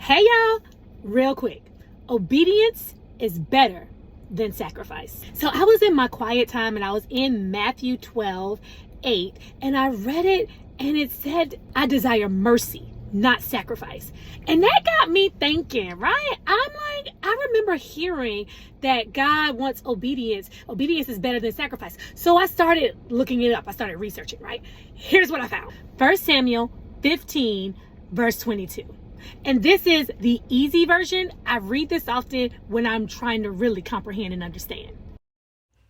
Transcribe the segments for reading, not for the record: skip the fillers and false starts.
Hey y'all, real quick. Obedience is better than sacrifice. So I was in my quiet time and I was in Matthew 12:8, and I read it and it said, I desire mercy, not sacrifice. And that got me thinking, right? I'm like, I remember hearing that God wants obedience. Obedience is better than sacrifice. So I started looking it up. I started researching, right? Here's what I found. 1 Samuel 15, verse 22. And this is the easy version. I read this often when I'm trying to really comprehend and understand.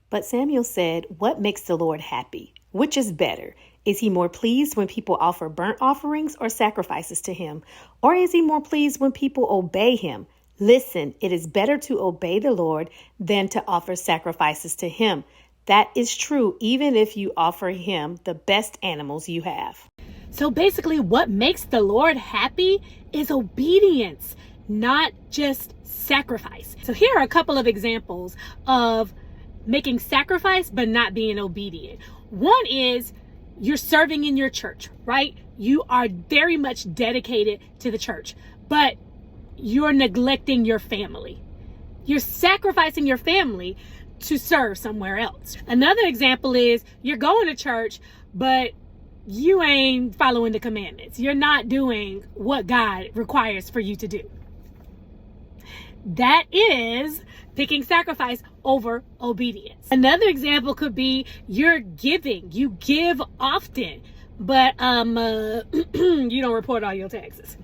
But Samuel said, "What makes the Lord happy? Which is better? Is he more pleased when people offer burnt offerings or sacrifices to him? Or is he more pleased when people obey him? Listen, it is better to obey the Lord than to offer sacrifices to him. That is true, even if you offer him the best animals you have." So basically, what makes the Lord happy is obedience, not just sacrifice. So here are a couple of examples of making sacrifice but not being obedient. One is you're serving in your church, right? You are very much dedicated to the church, but you're neglecting your family. You're sacrificing your family to serve somewhere else. Another example is you're going to church, but you ain't following the commandments. You're not doing what God requires for you to do. That is picking sacrifice over obedience. Another example could be you're giving. You give often, but you don't report all your taxes.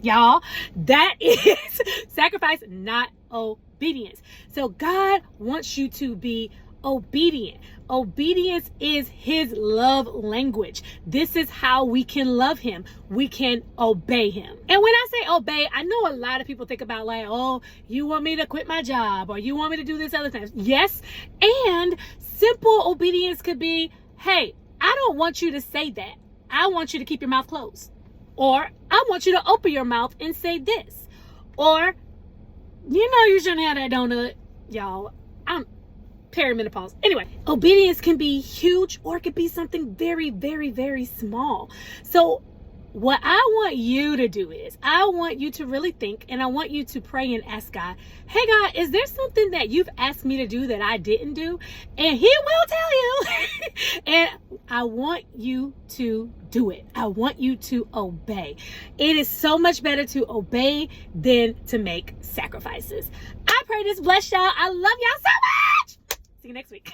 Y'all, that is sacrifice, not obedience. So God wants you to be obedient. Obedience is his love language. This is how we can love him. We can obey him. And when I say obey, I know a lot of people think about like, oh, you want me to quit my job or you want me to do this other thing. Yes. And simple obedience could be, hey, I don't want you to say that. I want you to keep your mouth closed. Or I want you to open your mouth and say this. Or, you shouldn't have that donut. Y'all, I'm perimenopause. Anyway, obedience can be huge or it could be something very, very, very small. So what I want you to do is I want you to really think, and I want you to pray and ask God, hey God, is there something that you've asked me to do that I didn't do? And he will tell you. And I want you to do it. I want you to obey. It is so much better to obey than to make sacrifices. I pray this bless y'all. I love y'all so much. See you next week.